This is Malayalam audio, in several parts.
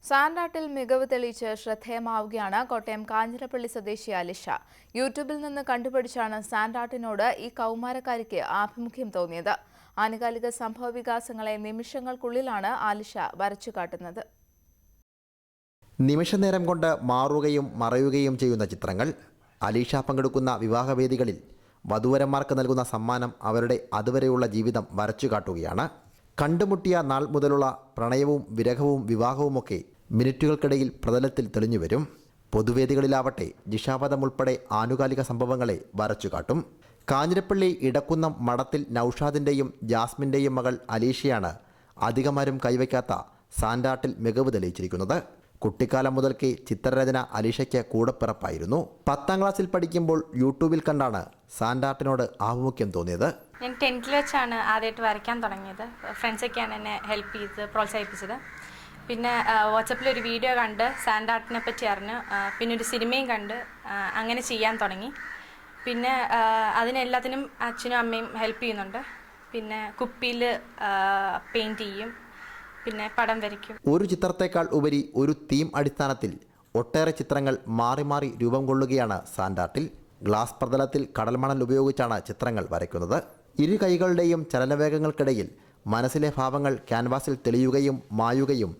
സാൻഡാട്ടിൽ മികവ് തെളിയിച്ച് ശ്രദ്ധേയമാവുകയാണ് കോട്ടയം കാഞ്ഞിരപ്പള്ളി സ്വദേശി അലിഷ. യൂട്യൂബിൽ നിന്ന് കണ്ടുപിടിച്ചാണ് സാൻഡാട്ടിനോട് ഈ കൗമാരക്കാരിക്ക് ആഭിമുഖ്യം തോന്നിയത്. ആനുകാലിക സംഭവവികാസങ്ങളെ നിമിഷങ്ങൾക്കുള്ളിലാണ് അലിഷ വരച്ചുകാട്ടുന്നത്. നിമിഷനേരം കൊണ്ട് മാറുകയും മറയുകയും ചെയ്യുന്ന ചിത്രങ്ങൾ. അലീഷ പങ്കെടുക്കുന്ന വിവാഹവേദികളിൽ വധൂവരന്മാർക്ക് നൽകുന്ന സമ്മാനം അവരുടെ അതുവരെയുള്ള ജീവിതം വരച്ചുകാട്ടുകയാണ്. കണ്ടുമുട്ടിയ നാൾ മുതലുള്ള പ്രണയവും വിരഹവും വിവാഹവുമൊക്കെ മിനിറ്റുകൾക്കിടയിൽ പ്രതലത്തിൽ തെളിഞ്ഞുവരും. പൊതുവേദികളിലാവട്ടെ ജിഷാവധം ഉൾപ്പെടെ ആനുകാലിക സംഭവങ്ങളെ വരച്ചുകാട്ടും. കാഞ്ഞിരപ്പള്ളി ഇടക്കുന്നം മഠത്തിൽ നൌഷാദിൻ്റെയും ജാസ്മിൻ്റെയും മകൾ അലീഷയാണ് അധികമാരും കൈവയ്ക്കാത്ത സാൻഡാട്ടിൽ മികവ് തെളിയിച്ചിരിക്കുന്നത്. കുട്ടിക്കാലം മുതൽക്കേ ചിത്രരചന അലീഷയ്ക്ക് കൂടപ്പിറപ്പായിരുന്നു. 10ാം ക്ലാസ്സിൽ പഠിക്കുമ്പോൾ യൂട്യൂബിൽ കണ്ടാണ് സാൻഡാട്ടിനോട് ആഭിമുഖ്യം തോന്നിയത്. ഞാൻ 10th വെച്ചാണ് ആദ്യമായിട്ട് വരയ്ക്കാൻ തുടങ്ങിയത്. ഫ്രണ്ട്സൊക്കെയാണ് എന്നെ ഹെൽപ്പ് ചെയ്ത് പ്രോത്സാഹിപ്പിച്ചത്. പിന്നെ വാട്സപ്പിൽ ഒരു വീഡിയോ കണ്ട് സാൻഡാട്ടിനെ പറ്റി അറിഞ്ഞു. പിന്നെ ഒരു സിനിമയും കണ്ട് അങ്ങനെ ചെയ്യാൻ തുടങ്ങി. പിന്നെ അതിനെല്ലാത്തിനും അച്ഛനും അമ്മയും ഹെൽപ്പ് ചെയ്യുന്നുണ്ട്. പിന്നെ കുപ്പിയിൽ പെയിൻറ്റ് ചെയ്യും, പിന്നെ പടം വരയ്ക്കും. ഒരു ചിത്രത്തേക്കാൾ ഉപരി ഒരു തീം അടിസ്ഥാനത്തിൽ ഒട്ടേറെ ചിത്രങ്ങൾ മാറി മാറി രൂപം കൊള്ളുകയാണ് സാൻഡാട്ടിൽ. ഗ്ലാസ് പ്രതലത്തിൽ കടൽമണൽ ഉപയോഗിച്ചാണ് ചിത്രങ്ങൾ വരയ്ക്കുന്നത്. ഇരു കൈകളുടെയും ചലനവേഗങ്ങൾക്കിടയിൽ മനസ്സിലെ ഭാവങ്ങൾ ക്യാൻവാസിൽ തെളിയുകയും മായുകയും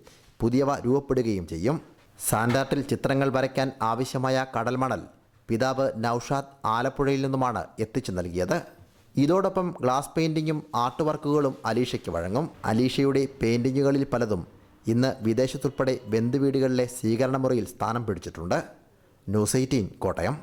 പുതിയവ രൂപപ്പെടുകയും ചെയ്യും. സാൻഡാട്ടിൽ ചിത്രങ്ങൾ വരയ്ക്കാൻ ആവശ്യമായ കടൽമണൽ പിതാവ് നൌഷാദ് ആലപ്പുഴയിൽ നിന്നുമാണ് എത്തിച്ചു നൽകിയത്. ഇതോടൊപ്പം ഗ്ലാസ് പെയിൻറ്റിങ്ങും ആർട്ട് വർക്കുകളും അലീഷയ്ക്ക് വഴങ്ങും. അലീഷയുടെ പെയിൻറ്റിങ്ങുകളിൽ പലതും ഇന്ന് വിദേശത്തുൾപ്പെടെ ബന്ധുവീടുകളിലെ സ്വീകരണ മുറിയിൽ സ്ഥാനം പിടിച്ചിട്ടുണ്ട്. ന്യൂസ് 18 കോട്ടയം.